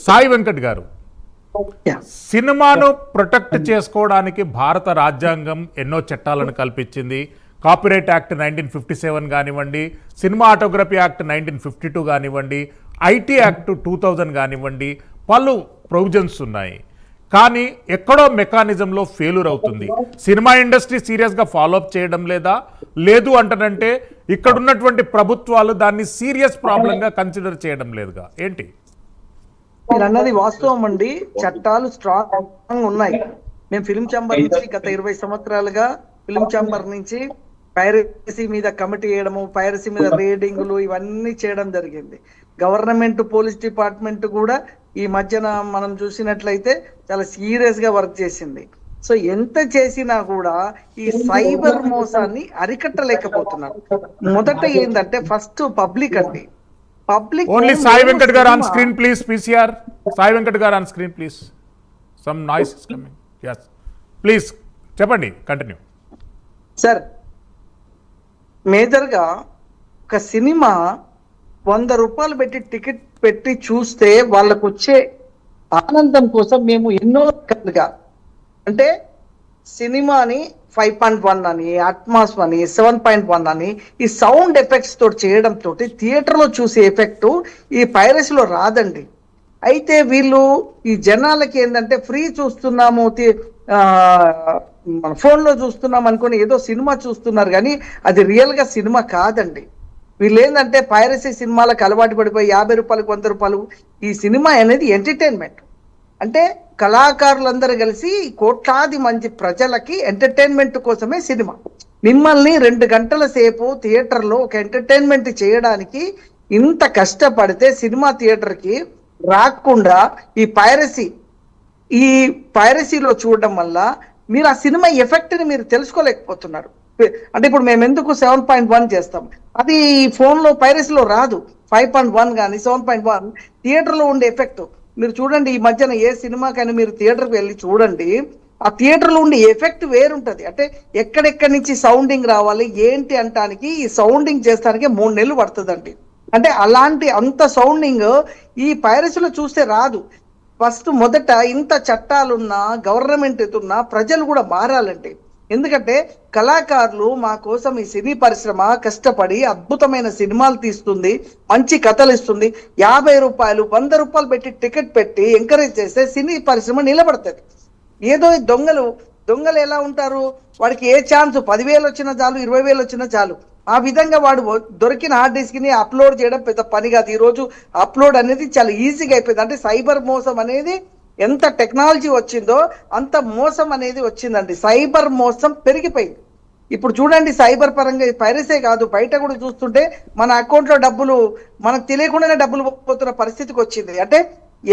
సాయి వెంకట్ గారు, సినిమాను ప్రొటెక్ట్ చేసుకోవడానికి భారత రాజ్యాంగం ఎన్నో చట్టాలను కల్పించింది. కాపీరైట్ యాక్ట్ 1957 కానివ్వండి, సినిమా ఆటోగ్రఫీ యాక్ట్ 1952 కానివ్వండి, ఐటీ యాక్ట్ 2000 కానివ్వండి, పలు ప్రొవిజన్స్ ఉన్నాయి. కానీ ఎక్కడో మెకానిజంలో ఫెయిల్యూర్ అవుతుంది. సినిమా ఇండస్ట్రీ సీరియస్గా ఫాలోఅప్ చేయడం లేదు అంటనంటే ఇక్కడున్నటువంటి ప్రభుత్వాలు దాన్ని సీరియస్ ప్రాబ్లంగా కన్సిడర్ చేయడం లేదుగా. ఏంటి మీరు అన్నది వాస్తవం అండి. చట్టాలు స్ట్రాంగ్ ఉన్నాయి. మేము ఫిల్మ్ ఛాంబర్ నుంచి గత 20 సంవత్సరాలుగా ఫిల్మ్ ఛాంబర్ నుంచి పైరసీ మీద కమిటీ వేయడము, పైరసీ మీద రేడింగ్లు ఇవన్నీ చేయడం జరిగింది. గవర్నమెంట్ పోలీస్ డిపార్ట్మెంట్ కూడా ఈ మధ్యన మనం చూసినట్లయితే చాలా సీరియస్ గా వర్క్ చేసింది. సో ఎంత చేసినా కూడా ఈ సైబర్ మోసాన్ని అరికట్టలేకపోతున్నారు. మొదట ఏంటంటే ఫస్ట్ పబ్లిక్ అండి. పబ్లిక్ ఓన్లీ సాయి వెంకట్ గారు on screen please. PCR Sai Venkat గారు on screen please. Some noise is coming. yes please చెప్పండి, కంటిన్యూ సార్. మేజర్గా ఒక సినిమా 100 రూపాయలు పెట్టి టికెట్ పెట్టి చూస్తే వాళ్ళకు వచ్చే ఆనందం కోసం మేము ఎన్నో రకాలుగా అంటే సినిమాని 5.1 అని, అట్మాస్ అని, 7.1 అని ఈ సౌండ్ ఎఫెక్ట్స్ తోటి చేయడం తోటి థియేటర్లో చూసే ఎఫెక్ట్ ఈ పైరసీలో రాదండి. అయితే వీళ్ళు ఈ జనాలకి ఏంటంటే ఫ్రీ చూస్తున్నాము, మన ఫోన్లో చూస్తున్నాం అనుకుని ఏదో సినిమా చూస్తున్నారు, కానీ అది రియల్గా సినిమా కాదండి. వీళ్ళు ఏంటంటే పైరసీ సినిమాలకు అలవాటు పడిపోయి 50 రూపాయలకు 100 రూపాయలు. ఈ సినిమా అనేది ఎంటర్టైన్మెంట్. అంటే కళాకారులందరూ కలిసి కోట్లాది మంది ప్రజలకి ఎంటర్టైన్మెంట్ కోసమే సినిమా. మిమ్మల్ని 2 గంటల సేపు థియేటర్లో ఒక ఎంటర్టైన్మెంట్ చేయడానికి ఇంత కష్టపడితే సినిమా థియేటర్కి రాకుండా ఈ పైరసీలో చూడడం వల్ల మీరు ఆ సినిమా ఎఫెక్ట్ని మీరు తెలుసుకోలేకపోతున్నారు. అంటే ఇప్పుడు మేము ఎందుకు 7.1 చేస్తాం, అది ఫోన్లో పైరసీలో రాదు. 5.1 కానీ 7.1 థియేటర్లో ఉండే ఎఫెక్ట్ మీరు చూడండి. ఈ మధ్యన ఏ సినిమా కానీ మీరు థియేటర్కి వెళ్ళి చూడండి, ఆ థియేటర్లో ఉండే ఎఫెక్ట్ వేరుంటుంది. అంటే ఎక్కడెక్కడి నుంచి సౌండింగ్ రావాలి ఏంటి అంటానికి ఈ సౌండింగ్ చేస్తానికి 3 నెలలు పడుతుందండి. అంటే అంత సౌండింగ్ ఈ పైరసీలో చూస్తే రాదు. ఫస్ట్ మొదట ఇంత చట్టాలున్నా గవర్నమెంట్ ఎదున్నా ప్రజలు కూడా మారాలండి. ఎందుకంటే కళాకారులు మా కోసం ఈ సినీ పరిశ్రమ కష్టపడి అద్భుతమైన సినిమాలు తీస్తుంది, మంచి కథలు ఇస్తుంది. 50 రూపాయలు 100 రూపాయలు పెట్టి టికెట్ పెట్టి ఎంకరేజ్ చేస్తే సినీ పరిశ్రమ నిలబడుతుంది. ఏదో దొంగలు ఎలా ఉంటారు, వాడికి ఏ ఛాన్స్ 10,000 వచ్చినా చాలు, 20,000 వచ్చినా చాలు. ఆ విధంగా వాడు దొరికిన హార్డ్ డిస్క్ ని అప్లోడ్ చేయడం పెద్ద పని కాదు. ఈరోజు అప్లోడ్ అనేది చాలా ఈజీగా అయిపోయింది. అంటే సైబర్ మోసం అనేది ఎంత టెక్నాలజీ వచ్చిందో అంత మోసం అనేది వచ్చిందండి. సైబర్ మోసం పెరిగిపోయింది. ఇప్పుడు చూడండి, సైబర్ పరంగా పైరసీ కాదు, బయట కూడా చూస్తుంటే మన అకౌంట్లో డబ్బులు మనకు తెలియకుండానే డబ్బులు పోతున్న పరిస్థితికి వచ్చింది. అంటే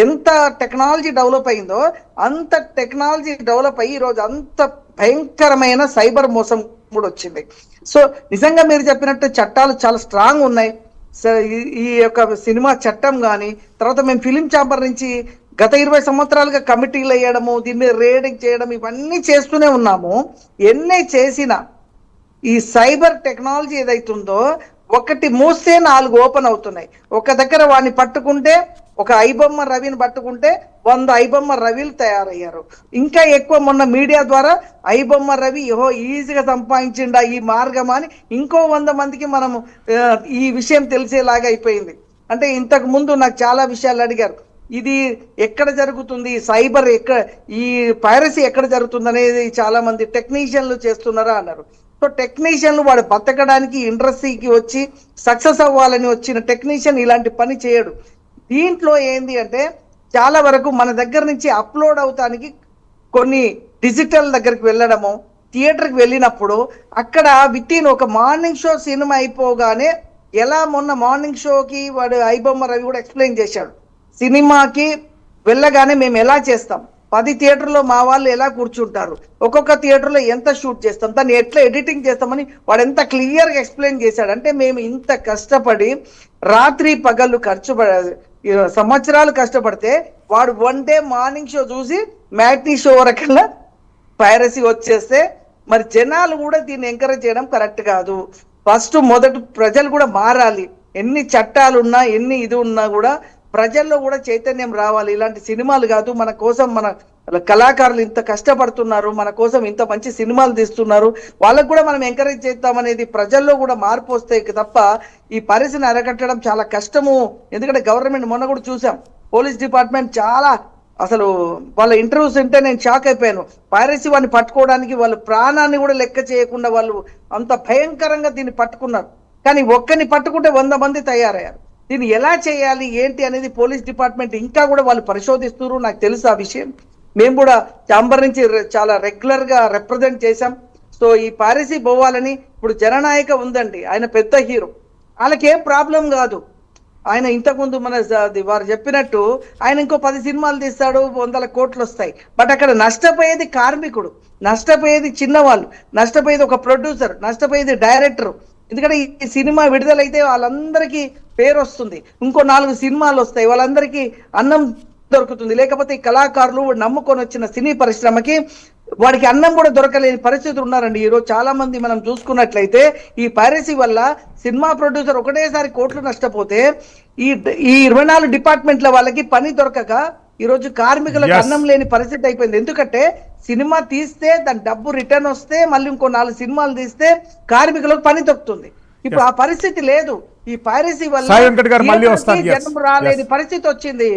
ఎంత టెక్నాలజీ డెవలప్ అయిందో అంత టెక్నాలజీ డెవలప్ అయ్యి ఈరోజు అంత భయంకరమైన సైబర్ మోసం కూడా వచ్చింది. సో నిజంగా మీరు చెప్పినట్టు చట్టాలు చాలా స్ట్రాంగ్ ఉన్నాయి. ఈ యొక్క సినిమా చట్టం కానీ, తర్వాత మేము ఫిలిం ఛాంబర్ నుంచి గత 20 సంవత్సరాలుగా కమిటీలు వేయడము, దీని మీద రేడింగ్ చేయడం ఇవన్నీ చేస్తూనే ఉన్నాము. ఎన్ని చేసినా ఈ సైబర్ టెక్నాలజీ ఏదైతుందో ఒకటి మూస్తే 4 ఓపెన్ అవుతున్నాయి. ఒక దగ్గర వాడిని పట్టుకుంటే, ఒక ఐబొమ్మ రవిని పట్టుకుంటే 100 ఐబొమ్మ రవిలు తయారయ్యారు. ఇంకా ఎక్కువ మొన్న మీడియా ద్వారా ఐబొమ్మ రవి ఈజీగా సంపాదించిండా ఈ మార్గం అని ఇంకో 100 మందికి మనము ఈ విషయం తెలిసేలాగా అయిపోయింది. అంటే ఇంతకు ముందు నాకు చాలా విషయాలు అడిగారు, ఇది ఎక్కడ జరుగుతుంది, సైబర్ ఈ పైరసీ ఎక్కడ జరుగుతుంది అనేది చాలా మంది టెక్నీషియన్లు చేస్తున్నారా అన్నారు. సో టెక్నీషియన్లు వాడు బతకడానికి ఇండస్ట్రీకి వచ్చి సక్సెస్ అవ్వాలని వచ్చిన టెక్నీషియన్ ఇలాంటి పని చేయడు. దీంట్లో ఏంది అంటే చాలా వరకు మన దగ్గర నుంచి అప్లోడ్ అవుతానికి కొన్ని డిజిటల్ దగ్గరికి వెళ్ళడము, థియేటర్కి వెళ్ళినప్పుడు అక్కడ వితిన్ ఒక మార్నింగ్ షో సినిమా అయిపోగానే, ఎలా మొన్న మార్నింగ్ షోకి వాడు ఐబొమ్మ రవి కూడా ఎక్స్ప్లెయిన్ చేశాడు, సినిమాకి వెళ్ళగానే మేము ఎలా చేస్తాం, 10 థియేటర్లో మా వాళ్ళు ఎలా కూర్చుంటారు, ఒక్కొక్క థియేటర్లో ఎంత షూట్ చేస్తాం, దాన్ని ఎట్లా ఎడిటింగ్ చేస్తామని వాడు ఎంత క్లియర్గా ఎక్స్ప్లెయిన్ చేశాడు. అంటే మేము ఇంత కష్టపడి రాత్రి పగళ్ళు సంవత్సరాలు కష్టపడితే వాడు 1 డే మార్నింగ్ షో చూసి మ్యాట్నీ షో వరకల్లా పైరసీ వచ్చేస్తే మరి జనాలు కూడా దీన్ని ఎంకరేజ్ చేయడం కరెక్ట్ కాదు. ఫస్ట్ మొదట ప్రజలు కూడా మారాలి. ఎన్ని చట్టాలు ఉన్నా ఎన్ని ఇది ఉన్నా కూడా ప్రజల్లో కూడా చైతన్యం రావాలి. ఇలాంటి సినిమాలు కాదు, మన కోసం మన కళాకారులు ఇంత కష్టపడుతున్నారు, మన కోసం ఇంత మంచి సినిమాలు తీస్తున్నారు, వాళ్ళకు కూడా మనం ఎంకరేజ్ చేద్దామనేది ప్రజల్లో కూడా మార్పు వస్తే తప్ప ఈ పరిస్థితిని అరకట్టడం చాలా కష్టము. ఎందుకంటే గవర్నమెంట్ మొన్న కూడా చూసాం, పోలీస్ డిపార్ట్మెంట్ చాలా అసలు వాళ్ళ ఇంటర్వ్యూస్ ఉంటే నేను షాక్ అయిపోయాను. పైరసీ వాడిని పట్టుకోవడానికి వాళ్ళు ప్రాణాన్ని కూడా లెక్క చేయకుండా వాళ్ళు అంత భయంకరంగా దీన్ని పట్టుకున్నారు. కానీ ఒక్కరిని పట్టుకుంటే 100 మంది తయారయ్యారు. దీన్ని ఎలా చేయాలి ఏంటి అనేది పోలీస్ డిపార్ట్మెంట్ ఇంకా కూడా వాళ్ళు పరిశోధిస్తున్నారు. నాకు తెలుసు ఆ విషయం. మేము కూడా చాంబర్ నుంచి చాలా రెగ్యులర్ గా రిప్రజెంట్ చేశాం. సో ఈ పైరసీ పోవాలని ఇప్పుడు జననాయక ఉందండి, ఆయన పెద్ద హీరో, వాళ్ళకేం ప్రాబ్లం కాదు. ఆయన ఇంతకుముందు వారు చెప్పినట్టు ఆయన ఇంకో 10 సినిమాలు తీస్తాడు, 100 కోట్లు వస్తాయి. బట్ అక్కడ నష్టపోయేది కార్మికుడు, నష్టపోయేది చిన్నవాళ్ళు, నష్టపోయేది ఒక ప్రొడ్యూసర్, నష్టపోయేది డైరెక్టర్. ఎందుకంటే ఈ సినిమా విడుదలైతే వాళ్ళందరికీ పేరు వస్తుంది, ఇంకో 4 సినిమాలు వస్తాయి, వాళ్ళందరికీ అన్నం దొరుకుతుంది. లేకపోతే ఈ కళాకారులు నమ్ముకొని వచ్చిన సినీ పరిశ్రమకి వాడికి అన్నం కూడా దొరకలేని పరిస్థితులు ఉన్నారండి ఈరోజు చాలా మంది. మనం చూసుకున్నట్లయితే ఈ పైరసీ వల్ల సినిమా ప్రొడ్యూసర్ ఒకటేసారి కోట్లు నష్టపోతే ఈ 24 డిపార్ట్మెంట్ల వాళ్ళకి పని దొరకక ఈరోజు కార్మికులకు అన్నం లేని పరిస్థితి అయిపోయింది. ఎందుకంటే సినిమా తీస్తే దాని డబ్బు రిటర్న్ వస్తే మళ్ళీ ఇంకో 4 సినిమాలు తీస్తే కార్మికులకు పని దొరుకుతుంది. ఇప్పుడు ఆ పరిస్థితి లేదు. ఈ పైరసీ వల్ల జనం రాలేని పరిస్థితి వచ్చింది.